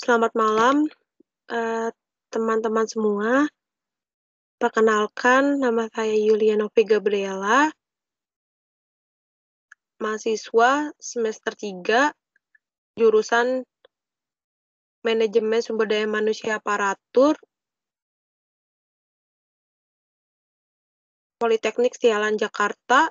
Selamat malam, teman-teman semua. Perkenalkan, nama saya Yulia Novi Gabriela, mahasiswa semester 3, jurusan Manajemen Sumber Daya Manusia Aparatur, Politeknik Sialan Jakarta.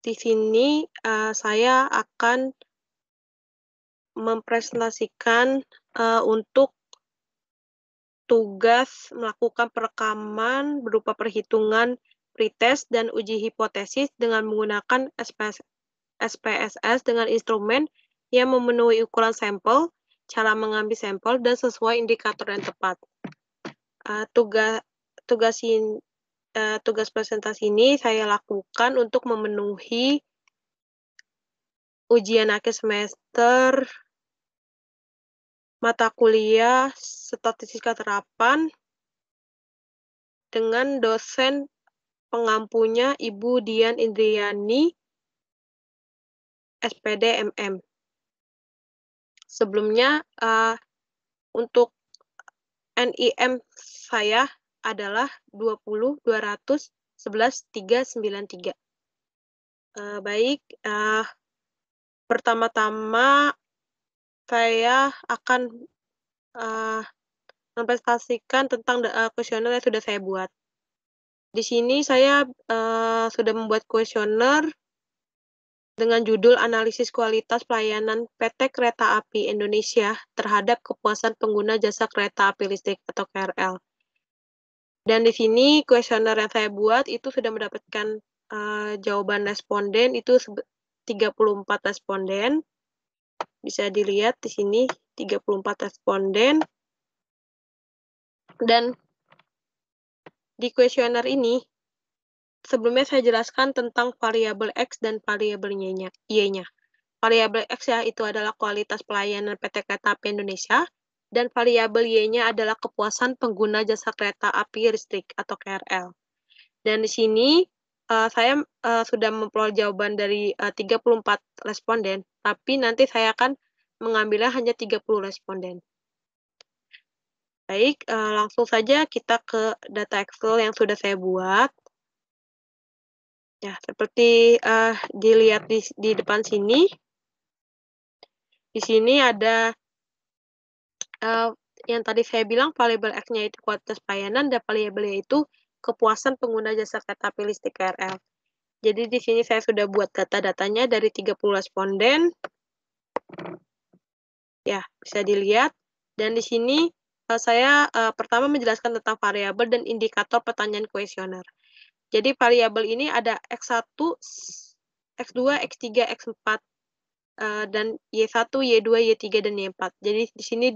Di sini saya akan mempresentasikan untuk tugas melakukan perekaman berupa perhitungan pretest dan uji hipotesis dengan menggunakan SPSS dengan instrumen yang memenuhi ukuran sampel, cara mengambil sampel, dan sesuai indikator yang tepat. Tugas presentasi ini saya lakukan untuk memenuhi ujian akhir semester mata kuliah Statistika Terapan dengan dosen pengampunya Ibu Dian Indriani, SPD MM. Sebelumnya, untuk NIM saya adalah 20-200-11-393. Baik, pertama-tama saya akan mempresentasikan tentang kuesioner yang sudah saya buat. Di sini saya sudah membuat kuesioner dengan judul Analisis Kualitas Pelayanan PT Kereta Api Indonesia terhadap kepuasan pengguna jasa kereta api listrik atau KRL. Dan di sini kuesioner yang saya buat itu sudah mendapatkan jawaban responden itu 34 responden. Bisa dilihat di sini 34 responden. Dan di kuesioner ini sebelumnya saya jelaskan tentang variabel X dan variabel Y-nya. Variabel X ya itu adalah kualitas pelayanan PT Kereta Api Indonesia, dan variabel Y-nya adalah kepuasan pengguna jasa kereta api listrik atau KRL. Dan di sini saya sudah memperoleh jawaban dari 34 responden, tapi nanti saya akan mengambilnya hanya 30 responden. Baik, langsung saja kita ke data Excel yang sudah saya buat. Ya, seperti dilihat di depan sini. Di sini ada yang tadi saya bilang variabel X-nya itu kualitas pelayanan dan variabelnya itu kepuasan pengguna jasa kereta api listrik KRL. Jadi di sini saya sudah buat data-datanya dari 30 responden. Ya, bisa dilihat. Dan di sini saya pertama menjelaskan tentang variabel dan indikator pertanyaan kuesioner. Jadi variabel ini ada X1, X2, X3, X4, dan Y1, Y2, Y3, dan Y4. Jadi di sini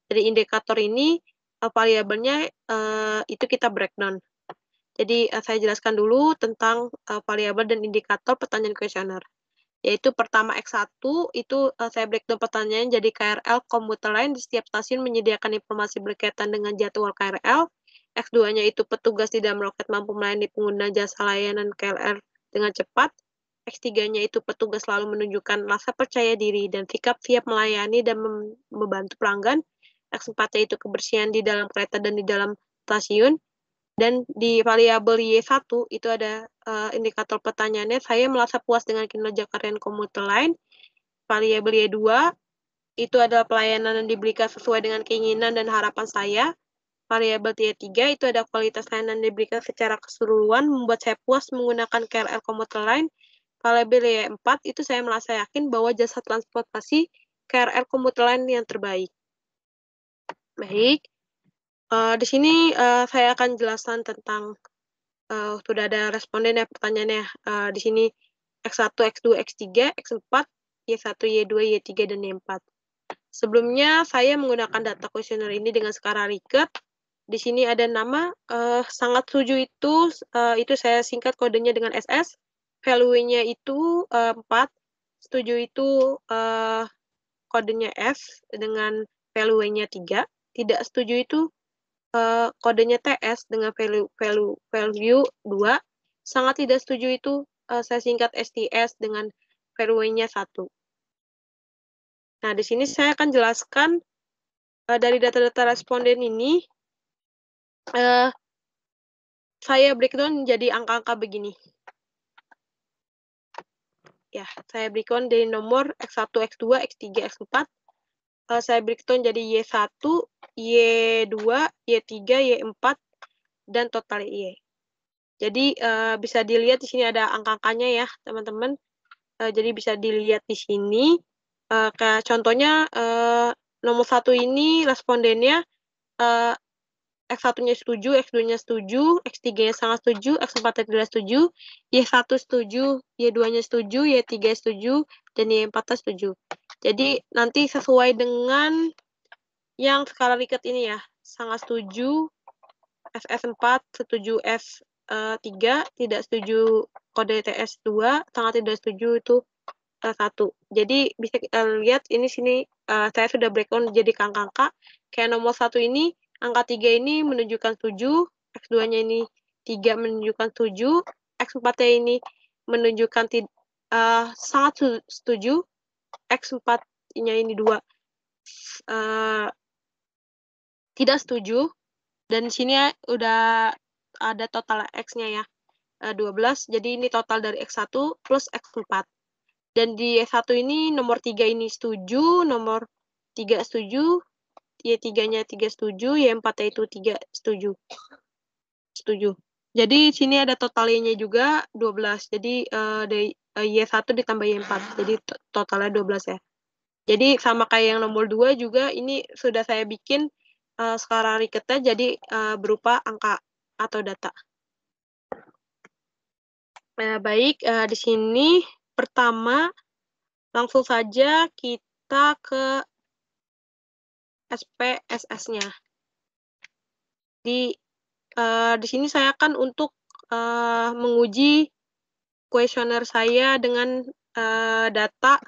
dari indikator ini variabelnya itu kita breakdown. Jadi saya jelaskan dulu tentang variabel dan indikator pertanyaan kuesioner. Yaitu pertama X1 itu saya breakdown pertanyaan jadi KRL komuter lain di setiap stasiun menyediakan informasi berkaitan dengan jadwal KRL. X2-nya itu petugas di dalam loket mampu melayani pengguna jasa layanan KRL dengan cepat. X3-nya itu petugas selalu menunjukkan rasa percaya diri dan sikap siap melayani dan membantu pelanggan. X4-nya itu kebersihan di dalam kereta dan di dalam stasiun. Dan di variabel Y1 itu ada indikator pertanyaannya, saya merasa puas dengan kinerja karyawan komuter lain. Variabel Y2 itu adalah pelayanan yang diberikan sesuai dengan keinginan dan harapan saya. Variabel Y3 itu ada kualitas layanan yang diberikan secara keseluruhan, membuat saya puas menggunakan KRL komuter lain. Variabel Y4 itu saya merasa yakin bahwa jasa transportasi KRL komuter lain yang terbaik. Baik. Di sini saya akan jelaskan tentang sudah ada responden ya pertanyaannya. Di sini X1, X2, X3, X4, Y1, Y2, Y3, dan Y4. Sebelumnya saya menggunakan data kuesioner ini dengan skala Likert. Di sini ada nama, sangat setuju itu saya singkat kodenya dengan SS. Value-nya itu 4. Setuju itu kodenya F dengan value-nya 3. Tidak setuju itu kodenya TS dengan value 2. Sangat tidak setuju itu saya singkat STS dengan value-nya 1. Nah, di sini saya akan jelaskan dari data-data responden ini, saya breakdown menjadi angka-angka begini. Ya, saya breakdown dari nomor X1, X2, X3, X4. Saya breakdown jadi Y1, Y2, Y3, Y4, dan total Y. Jadi, bisa dilihat di sini ada angka-angkanya ya, teman-teman. Jadi bisa dilihat di sini. Kayak contohnya, nomor 1 ini respondennya X1-nya setuju, X2-nya setuju, X3-nya sangat setuju, X4-nya tidak setuju, Y1 setuju, Y2-nya setuju, Y3 setuju, dan Y4-nya setuju. Jadi nanti sesuai dengan yang skala Likert ini ya, sangat setuju FS4, setuju F3, tidak setuju kode TS2, sangat tidak setuju itu 1. Jadi bisa kita lihat ini sini saya sudah breakdown jadi angka-angka. Kayak nomor 1 ini, angka 3 ini menunjukkan setuju, X2-nya ini 3 menunjukkan setuju, X4-nya ini menunjukkan sangat setuju, X4-nya ini 2 tidak setuju, dan di sini udah ada total X-nya ya, 12, jadi ini total dari X1 plus X4. Dan di Y1 ini nomor 3 ini setuju, nomor 3 setuju, Y3-nya 3 setuju, Y4-nya itu 3 setuju. Jadi sini ada total Y-nya juga 12. Jadi dari Y1 ditambah Y4. Jadi totalnya 12 ya. Jadi sama kayak yang nomor 2 juga ini sudah saya bikin skala Likert-nya jadi berupa angka atau data. Baik, di sini pertama langsung saja kita ke SPSS-nya. Di sini saya akan untuk menguji kuesioner saya dengan data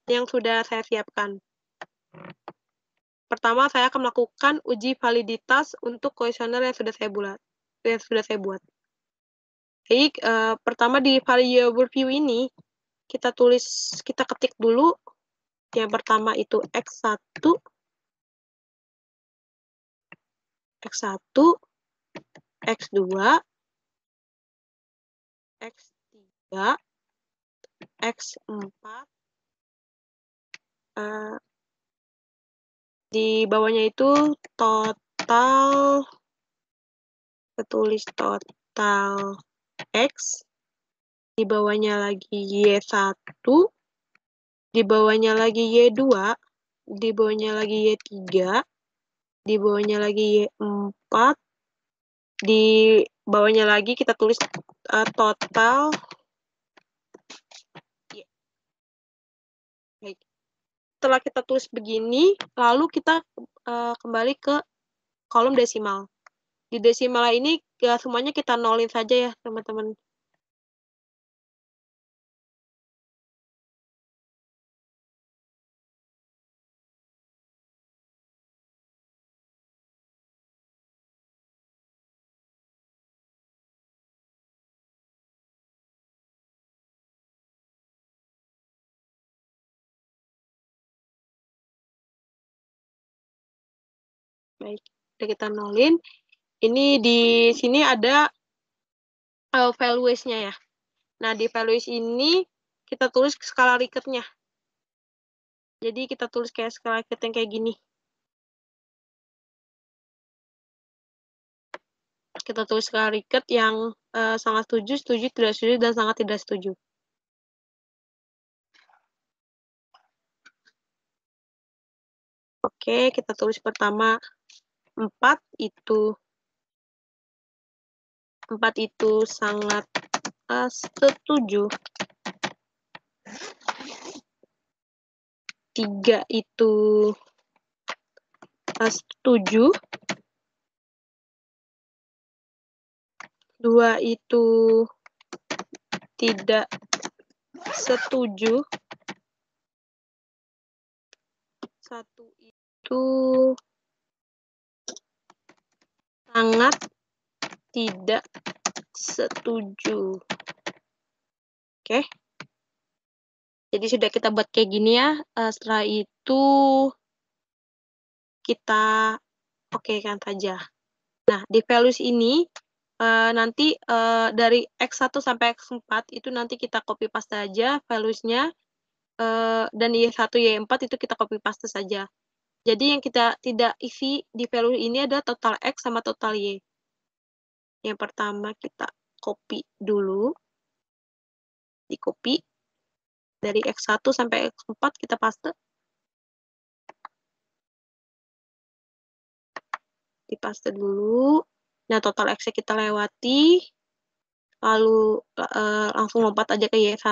yang sudah saya siapkan. Pertama, saya akan melakukan uji validitas untuk kuesioner yang sudah saya buat. Baik, pertama di variable view ini kita ketik dulu. Yang pertama itu X1, X1, X2, X3, X4, di bawahnya itu total, kita tulis total X, di bawahnya lagi Y1, di bawahnya lagi Y2, di bawahnya lagi Y3, di bawahnya lagi Y4, di bawahnya lagi kita tulis total Y. Baik. Setelah kita tulis begini, lalu kita kembali ke kolom desimal. Di desimal ini semuanya kita nolin saja ya, teman-teman. Baik, udah kita nolin. Ini di sini ada values-nya ya. Nah, di values ini kita tulis skala Likert-nya. Jadi kita tulis kayak skala Likert yang kayak gini. Kita tulis skala Likert yang sangat setuju, setuju, tidak setuju, dan sangat tidak setuju. Oke, kita tulis pertama 4 itu sangat setuju. 3 itu setuju. 2 itu tidak setuju. 1 itu sangat tidak setuju. Oke. Jadi sudah kita buat kayak gini ya. Setelah itu kita okekan saja. Nah, di values ini nanti dari X1 sampai X4 itu nanti kita copy paste aja values-nya, dan Y1, Y4 itu kita copy paste saja. Jadi yang kita tidak isi di value ini adalah total X sama total Y. Yang pertama kita copy dulu, di copy, dari X1 sampai X4 kita paste, dipaste dulu. Nah, total X-nya kita lewati, lalu langsung lompat aja ke Y1.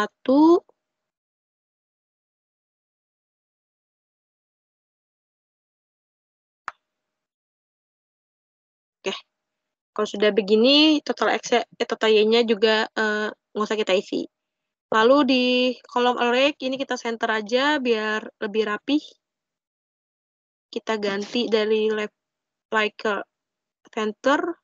Oke, kalau sudah begini, total X-nya, total Y-nya juga nggak usah kita isi. Lalu di kolom array, ini kita center aja biar lebih rapih. Kita ganti dari left like ke center.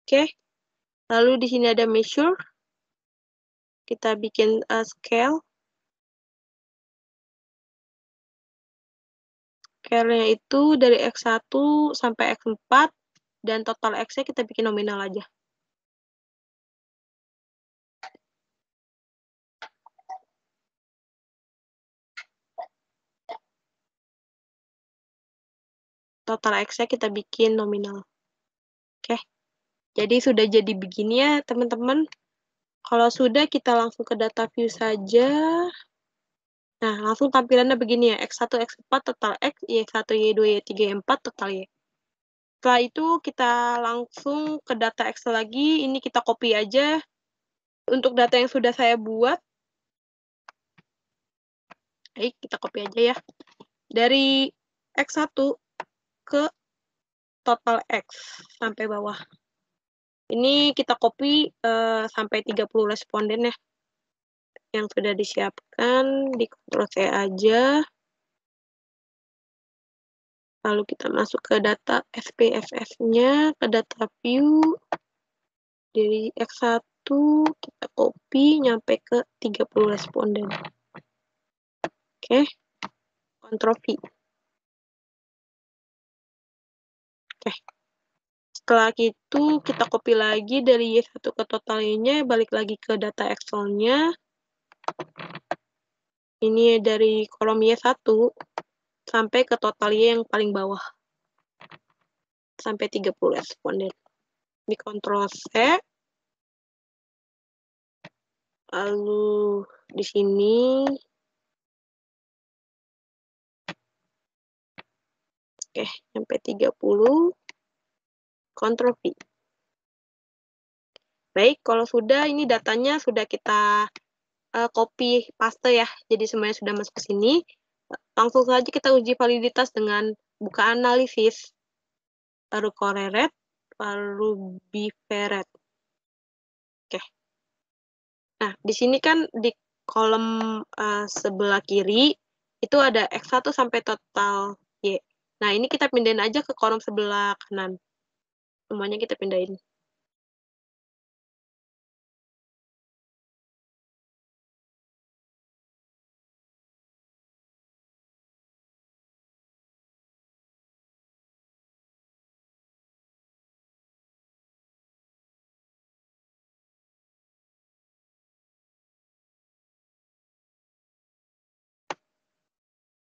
Oke, lalu di sini ada measure. Kita bikin scale. Scale-nya itu dari X1 sampai X4, dan total X-nya kita bikin nominal aja. Total X-nya kita bikin nominal. Oke, jadi sudah jadi begini ya teman-teman. Kalau sudah, kita langsung ke data view saja. Nah, langsung tampilannya begini ya, X1, X4, total X, Y1, Y2, Y3, Y4, total Y. Setelah itu, kita langsung ke data Excel lagi, ini kita copy aja. Untuk data yang sudah saya buat, baik, kita copy aja ya. Dari X1 ke total X, sampai bawah. Ini kita copy sampai 30 responden ya. Yang sudah disiapkan, di Ctrl C aja. Lalu kita masuk ke data SPSS-nya, ke data view. Dari X1, kita copy nyampe ke 30 responden. Oke, Ctrl V. Oke. Setelah itu, kita copy lagi dari Y1 ke totalnya, balik lagi ke data Excel-nya. Ini dari kolom Y1 sampai ke total Y yang paling bawah. Sampai 30 responden. Di Ctrl C. Lalu di sini oke, sampai 30. Ctrl V. Baik, kalau sudah, ini datanya sudah kita copy paste ya. Jadi semuanya sudah masuk ke sini. Langsung saja kita uji validitas dengan buka analisis, baru correlate, baru bivariate. Oke. Nah, di sini kan di kolom sebelah kiri itu ada X1 sampai total Y. Nah, ini kita pindahin aja ke kolom sebelah kanan. Semuanya kita pindahin.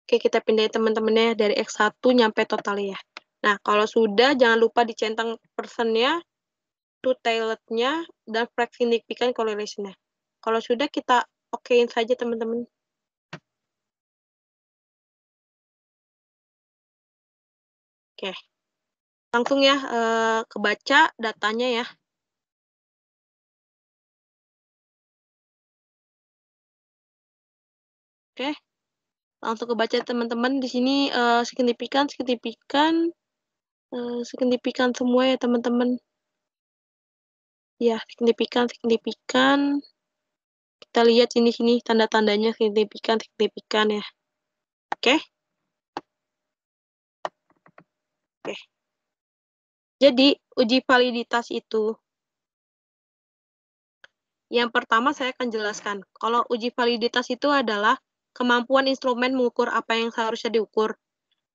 Oke, kita pindahin teman-temannya dari X1 nyampe total ya. Nah, kalau sudah, jangan lupa dicentang persennya, two-tailednya, dan significant correlation-nya. Kalau sudah, kita okein saja teman-teman. Oke. Langsung ya, kebaca datanya ya. Oke. Langsung kebaca teman-teman. Di sini signifikan semua ya teman-teman. Ya, signifikan. Kita lihat sini tanda-tandanya signifikan ya. Oke. Jadi, uji validitas itu yang pertama saya akan jelaskan. Kalau uji validitas itu adalah kemampuan instrumen mengukur apa yang seharusnya diukur.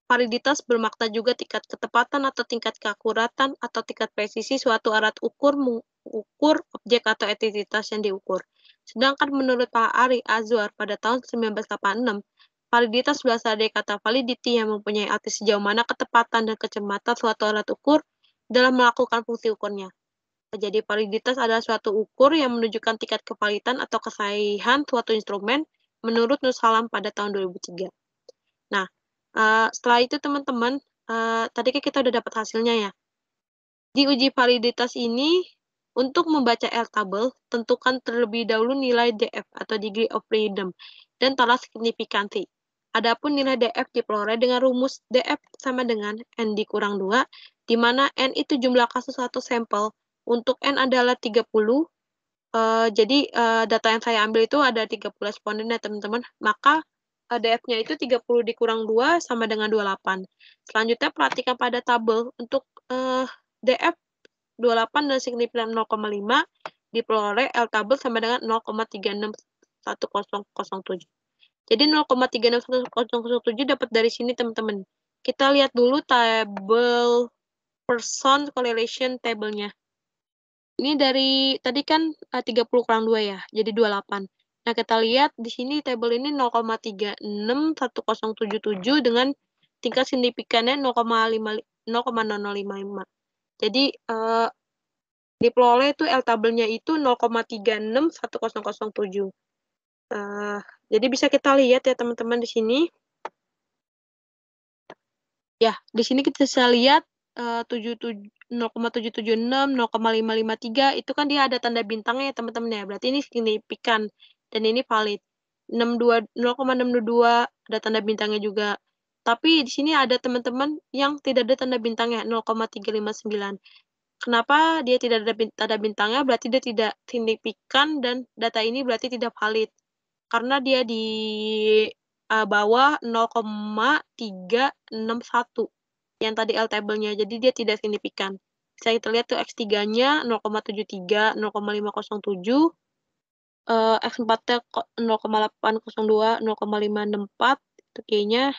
Validitas bermakna juga tingkat ketepatan atau tingkat keakuratan atau tingkat presisi suatu alat ukur mengukur objek atau entitas yang diukur. Sedangkan menurut Pak Ari Azwar pada tahun 1986, validitas berasal dari kata validity yang mempunyai arti sejauh mana ketepatan dan kecermatan suatu alat ukur dalam melakukan fungsi ukurnya. Jadi validitas adalah suatu ukur yang menunjukkan tingkat kevalitan atau kesahihan suatu instrumen menurut Nusalam pada tahun 2003. Nah, setelah itu teman-teman, tadi kan kita udah dapat hasilnya ya. Di uji validitas ini, untuk membaca R-table, tentukan terlebih dahulu nilai DF atau degree of freedom dan tolak signifikansi. Adapun nilai DF diperoleh dengan rumus DF sama dengan N dikurang 2, di mana N itu jumlah kasus satu sampel. Untuk N adalah 30, jadi data yang saya ambil itu ada 30 responden ya teman-teman. Maka DF-nya itu 30 dikurang 2 sama dengan 28. Selanjutnya perhatikan pada tabel untuk DF 28 dan signifikan 0,5 diperoleh L tabel sama dengan 0,3610007. Jadi 0,3610007 dapat dari sini teman-teman. Kita lihat dulu tabel person correlation table-nya. Ini dari tadi kan 30 kurang 2 ya, jadi 28. Nah, kita lihat di sini tabel ini 0,361077 dengan tingkat signifikannya 0,0055. Jadi diperoleh itu L tabelnya itu 0,361007. Jadi bisa kita lihat ya teman-teman di sini. Ya, di sini kita bisa lihat 0,776, 0,553 itu kan dia ada tanda bintangnya ya teman-teman ya. Berarti ini signifikan dan ini valid. 0,622 ada tanda bintangnya juga. Tapi di sini ada teman-teman yang tidak ada tanda bintangnya 0,359. Kenapa dia tidak ada tanda bintangnya? Berarti dia tidak signifikan dan data ini berarti tidak valid. Karena dia di bawah 0,361 yang tadi L table-nya, jadi dia tidak signifikan. Bisa kita lihat tuh X3-nya 0,73, 0,507, X4-nya 0,802, 0,564, itu kayaknya.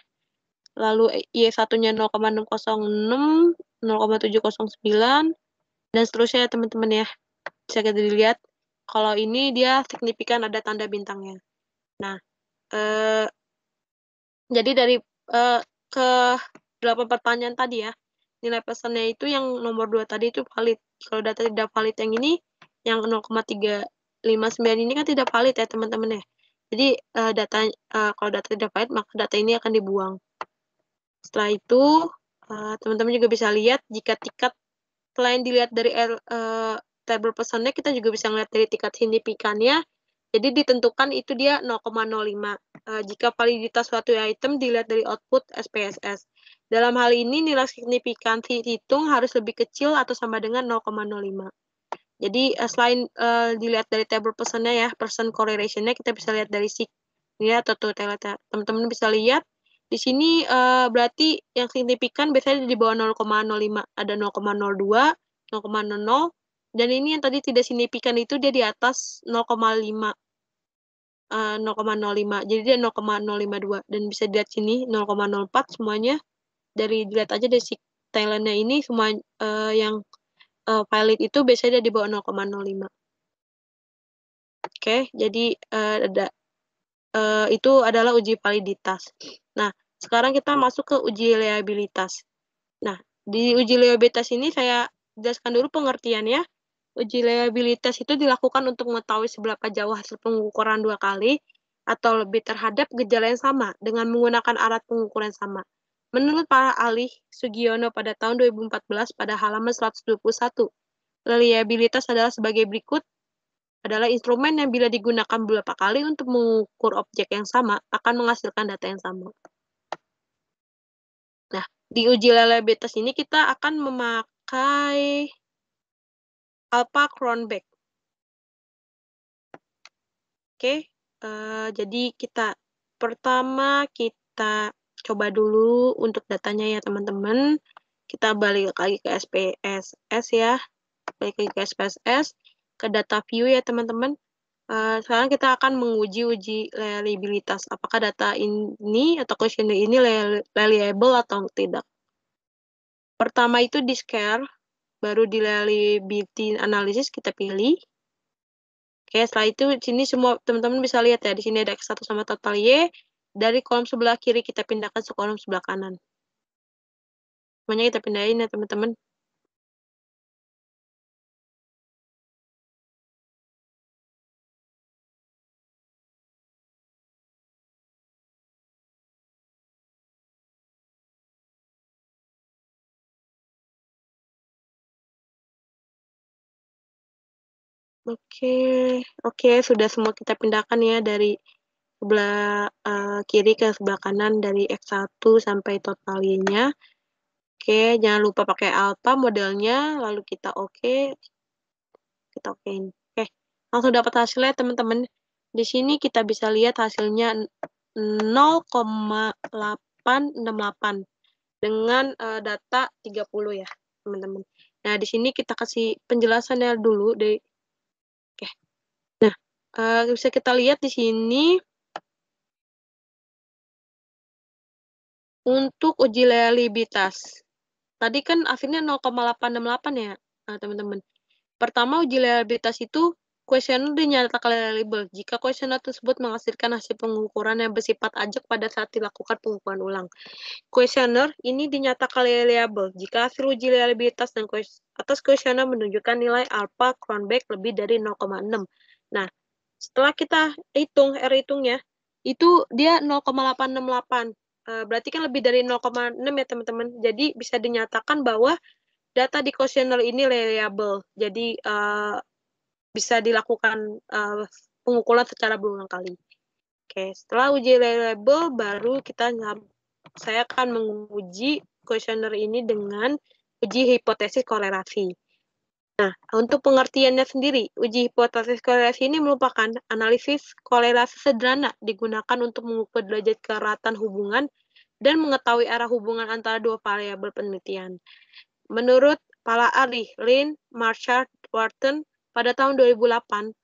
Lalu Y1-nya 0,606, 0,709, dan seterusnya ya teman-teman ya. Bisa kita dilihat, kalau ini dia signifikan ada tanda bintangnya. Nah, jadi dari ke 8 pertanyaan tadi ya, nilai pesannya itu yang nomor 2 tadi itu valid. Kalau data tidak valid yang ini, yang 0,359 ini kan tidak valid ya teman-teman ya. Jadi kalau data tidak valid, maka data ini akan dibuang. Setelah itu, teman-teman juga bisa lihat jika tingkat, selain dilihat dari tabel pesannya, kita juga bisa melihat dari tingkat signifikannya. Jadi ditentukan itu dia 0,05. Jika validitas suatu item dilihat dari output SPSS. Dalam hal ini nilai signifikansi hitung harus lebih kecil atau sama dengan 0,05. Jadi selain dilihat dari tabel pesannya ya, person correlation-nya kita bisa lihat dari SIG. Ya, atau teman-teman bisa lihat di sini berarti yang signifikan biasanya di bawah 0,05. Ada 0,02, 0,00, dan ini yang tadi tidak signifikan itu dia di atas 0,05. 0,05. Jadi dia 0,052 dan bisa dilihat sini 0,04 semuanya. Dari dilihat aja dari si Thailandnya ini semua yang valid itu biasanya dia di bawah 0,05. Oke, jadi itu adalah uji validitas. Nah, sekarang kita masuk ke uji reliabilitas. Nah, di uji reliabilitas ini saya jelaskan dulu pengertiannya. Uji reliabilitas itu dilakukan untuk mengetahui seberapa jauh hasil pengukuran 2 kali atau lebih terhadap gejala yang sama dengan menggunakan alat pengukuran sama. Menurut para ahli Sugiono pada tahun 2014 pada halaman 121, reliabilitas adalah sebagai berikut. adalah instrumen yang bila digunakan beberapa kali untuk mengukur objek yang sama akan menghasilkan data yang sama. Nah, di uji reliabilitas ini kita akan memakai Alpha-Cronbach. Oke, jadi pertama kita coba dulu untuk datanya ya teman-teman. Kita balik lagi ke SPSS ya. Balik lagi ke SPSS, ke data view ya teman-teman. Sekarang kita akan uji reliabilitas. Apakah data ini atau kuesioner ini reliable atau tidak. Pertama itu di scare, baru di reliability analysis kita pilih. Oke, setelah itu sini semua teman-teman bisa lihat ya, di sini ada X1 sama total Y. Dari kolom sebelah kiri kita pindahkan ke kolom sebelah kanan. Semuanya kita pindahin ya teman-teman. Oke, sudah semua kita pindahkan ya dari sebelah kiri ke sebelah kanan dari X1 sampai total Y-nya. Oke, jangan lupa pakai alpha modelnya, lalu kita okein. Oke, langsung dapat hasilnya teman-teman. Di sini kita bisa lihat hasilnya 0,868 dengan data 30 ya, teman-teman. Nah, di sini kita kasih penjelasannya dulu dari oke. Nah, bisa kita lihat di sini untuk uji reliabilitas. Tadi kan hasilnya 0,868 ya, teman-teman. Pertama, uji reliabilitas itu kuesioner dinyatakan reliable jika kuesioner tersebut menghasilkan hasil pengukuran yang bersifat ajak pada saat dilakukan pengukuran ulang. Kuesioner ini dinyatakan reliable jika hasil uji reliabilitas dan atas kuesioner menunjukkan nilai Alpha-Cronbach lebih dari 0,6. Nah, setelah kita hitung R-hitungnya, itu dia 0,868. Berarti kan lebih dari 0,6 ya teman-teman. Jadi bisa dinyatakan bahwa data di kuesioner ini reliable. Jadi bisa dilakukan pengukuran secara berulang kali. Oke, setelah uji reliable baru saya akan menguji kuesioner ini dengan uji hipotesis korelasi. Nah, untuk pengertiannya sendiri, uji hipotesis korelasi ini merupakan analisis korelasi sederhana digunakan untuk mengukur derajat keratan hubungan dan mengetahui arah hubungan antara dua variabel penelitian. Menurut para ahli Lin, Marshall, Wharton, pada tahun 2008,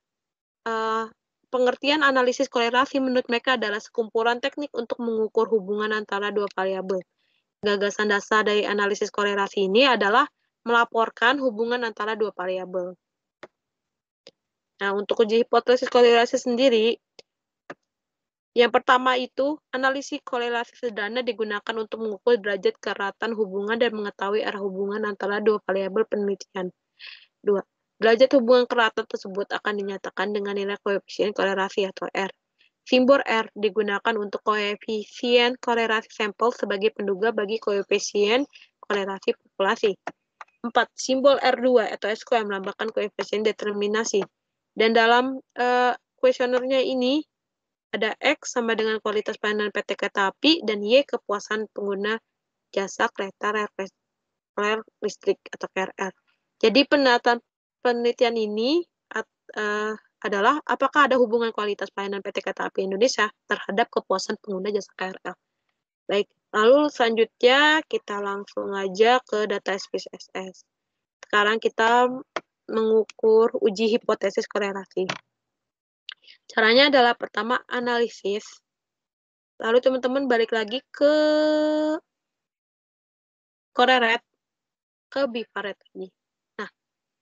pengertian analisis korelasi menurut mereka adalah sekumpulan teknik untuk mengukur hubungan antara dua variabel. Gagasan dasar dari analisis korelasi ini adalah melaporkan hubungan antara dua variabel. Nah, untuk uji hipotesis korelasi sendiri, yang pertama itu, analisis korelasi sederhana digunakan untuk mengukur derajat keratan hubungan dan mengetahui arah hubungan antara dua variabel penelitian. 2. Derajat hubungan keratan tersebut akan dinyatakan dengan nilai koefisien korelasi atau R. Simbol R digunakan untuk koefisien korelasi sampel sebagai penduga bagi koefisien korelasi populasi. 4. Simbol R2 atau S yang melambangkan koefisien determinasi. Dan dalam kuesionernya ini ada X sama dengan kualitas pelayanan PT Kereta Api dan Y kepuasan pengguna jasa kereta rel listrik atau KRL. Jadi penelitian ini adalah apakah ada hubungan kualitas pelayanan PT Kereta Api Indonesia terhadap kepuasan pengguna jasa KRL. Baik, lalu selanjutnya kita langsung aja ke data SPSS. Sekarang kita mengukur uji hipotesis korelasi. Caranya adalah pertama analisis. Lalu teman-teman balik lagi ke korelate, ke bivaret ini. Nah,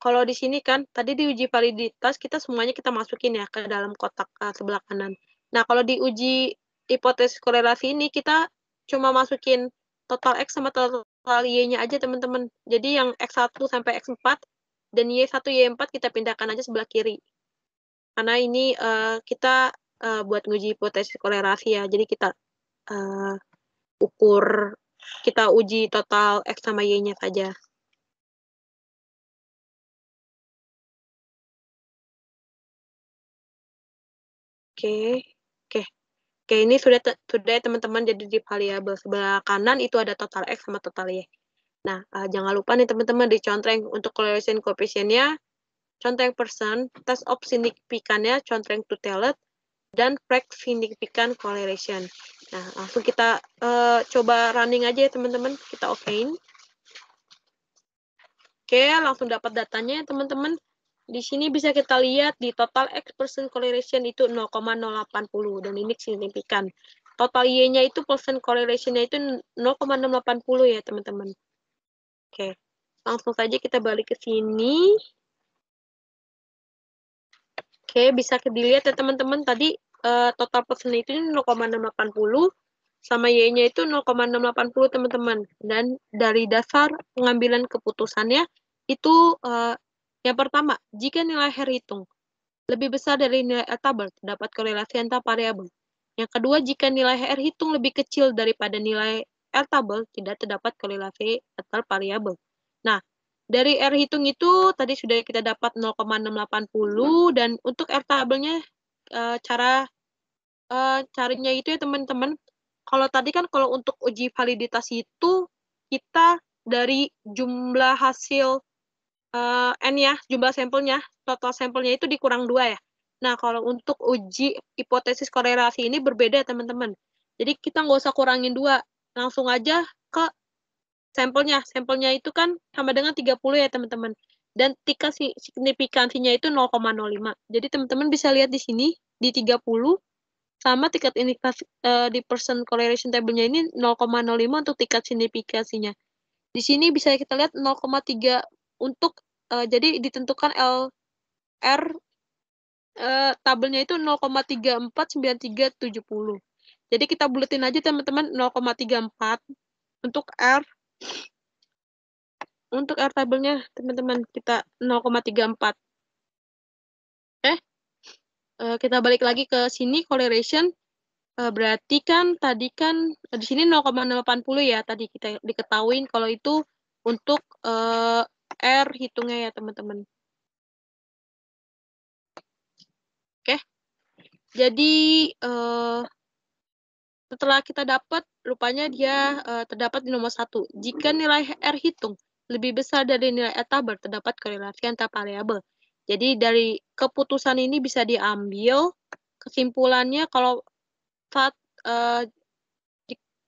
kalau di sini kan, tadi di uji validitas, semuanya kita masukin ya ke dalam kotak sebelah kanan. Nah, kalau di uji hipotesis korelasi ini, kita cuma masukin total X sama total Y-nya aja, teman-teman. Jadi yang X1 sampai X4 dan Y1, Y4 kita pindahkan aja sebelah kiri. Karena ini kita buat nguji hipotesis korelasi ya, jadi kita kita uji total X sama Y-nya saja. Oke. Oke. Oke, ini sudah ya teman-teman, jadi di variabel sebelah kanan itu ada total X sama total Y. Nah, jangan lupa nih teman-teman dicontreng untuk correlation coefficient-nya, contreng percent, test of signifikannya, contreng two-tailed, dan break significant correlation. Nah, langsung kita coba running aja ya teman-teman, kita okein. Oke, langsung dapat datanya ya teman-teman. Di sini bisa kita lihat di total X percent correlation itu 0,080 dan ini signifikan. Total Y-nya itu percent correlation-nya itu 0,680 ya teman-teman. Oke, langsung saja kita balik ke sini. Oke, bisa dilihat ya teman-teman tadi total percent itu 0,680 sama Y-nya itu 0,680 teman-teman. Dan dari dasar pengambilan keputusannya itu yang pertama, jika nilai R hitung lebih besar dari nilai R tabel, terdapat korelasi antar variabel. Yang kedua, jika nilai R hitung lebih kecil daripada nilai R tabel, tidak terdapat korelasi antar variabel. Nah, dari R hitung itu tadi sudah kita dapat 0,680 dan untuk R tabelnya carinya itu ya teman-teman. Kalau tadi kan kalau untuk uji validitas itu kita dari jumlah hasil N ya, jumlah sampelnya, total sampelnya itu dikurang 2 ya. Nah, kalau untuk uji hipotesis korelasi ini berbeda teman-teman. Jadi kita nggak usah kurangin 2, langsung aja ke sampelnya. Sampelnya itu kan sama dengan 30 ya teman-teman. Dan tingkat signifikansinya itu 0,05. Jadi teman-teman bisa lihat di sini, di 30, sama tingkat indikasi di percent correlation table-nya ini 0,05 untuk tingkat signifikansinya. Di sini bisa kita lihat 0,3 untuk jadi ditentukan LR tabelnya itu 0,349370. Jadi kita buletin aja teman-teman 0,34 untuk R. Untuk R tabelnya teman-teman kita 0,34. Kita balik lagi ke sini correlation. Berarti kan tadi kan di sini 0,080 ya tadi kita diketahuin kalau itu untuk R hitungnya ya teman-teman. Oke. Jadi setelah kita dapat rupanya dia terdapat di nomor 1. Jika nilai R hitung lebih besar dari nilai R tabel terdapat korelasi antar variabel. Jadi dari keputusan ini bisa diambil kesimpulannya kalau saat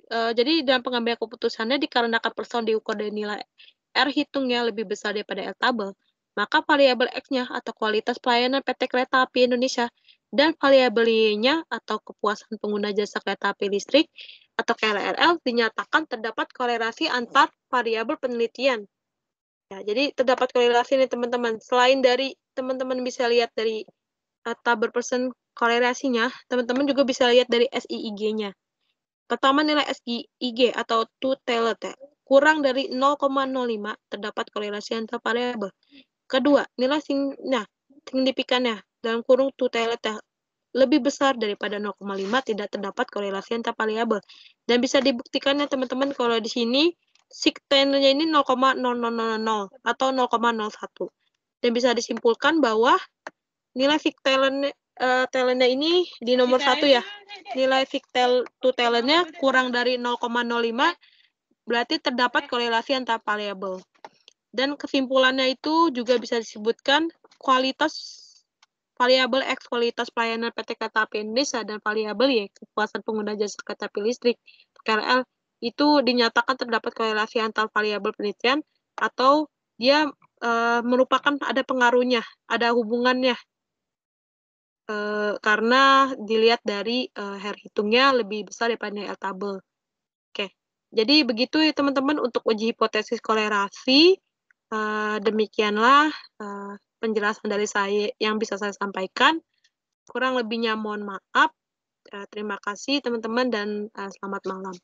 jadi dalam pengambilan keputusannya dikarenakan person diukur dari nilai R hitungnya lebih besar daripada R tabel, maka variabel X-nya atau kualitas pelayanan PT Kereta Api Indonesia dan variabel Y-nya atau kepuasan pengguna jasa kereta api listrik atau KRL dinyatakan terdapat korelasi antar variabel penelitian. Ya, jadi terdapat korelasi nih teman-teman. Selain dari teman-teman bisa lihat dari tabel persen korelasinya, teman-teman juga bisa lihat dari SIIG-nya. Pertama, nilai SIIG atau two-tailed kurang dari 0,05 terdapat korelasi antar variabel. Kedua, nilai signifikannya dalam kurung two-tailed lebih besar daripada 0,5 tidak terdapat korelasi antar variabel. Dan bisa dibuktikannya teman-teman kalau di sini signifikannya ini 0,0000 atau 0,01. Dan bisa disimpulkan bahwa nilai signifikannya ini di nomor 1 ya. Nilai two-tailed-nya kurang dari 0,05 berarti terdapat korelasi antar variabel. Dan kesimpulannya itu juga bisa disebutkan kualitas variabel X kualitas pelayanan PT Kereta Api Indonesia dan variabel Y kepuasan pengguna jasa kereta api listrik KRL itu dinyatakan terdapat korelasi antar variabel penelitian atau dia merupakan ada pengaruhnya, ada hubungannya karena dilihat dari R hitungnya lebih besar daripada R tabel. Oke, jadi begitu ya teman-teman untuk uji hipotesis korelasi. Demikianlah penjelasan dari saya yang bisa saya sampaikan. Kurang lebihnya mohon maaf. Terima kasih teman-teman dan selamat malam.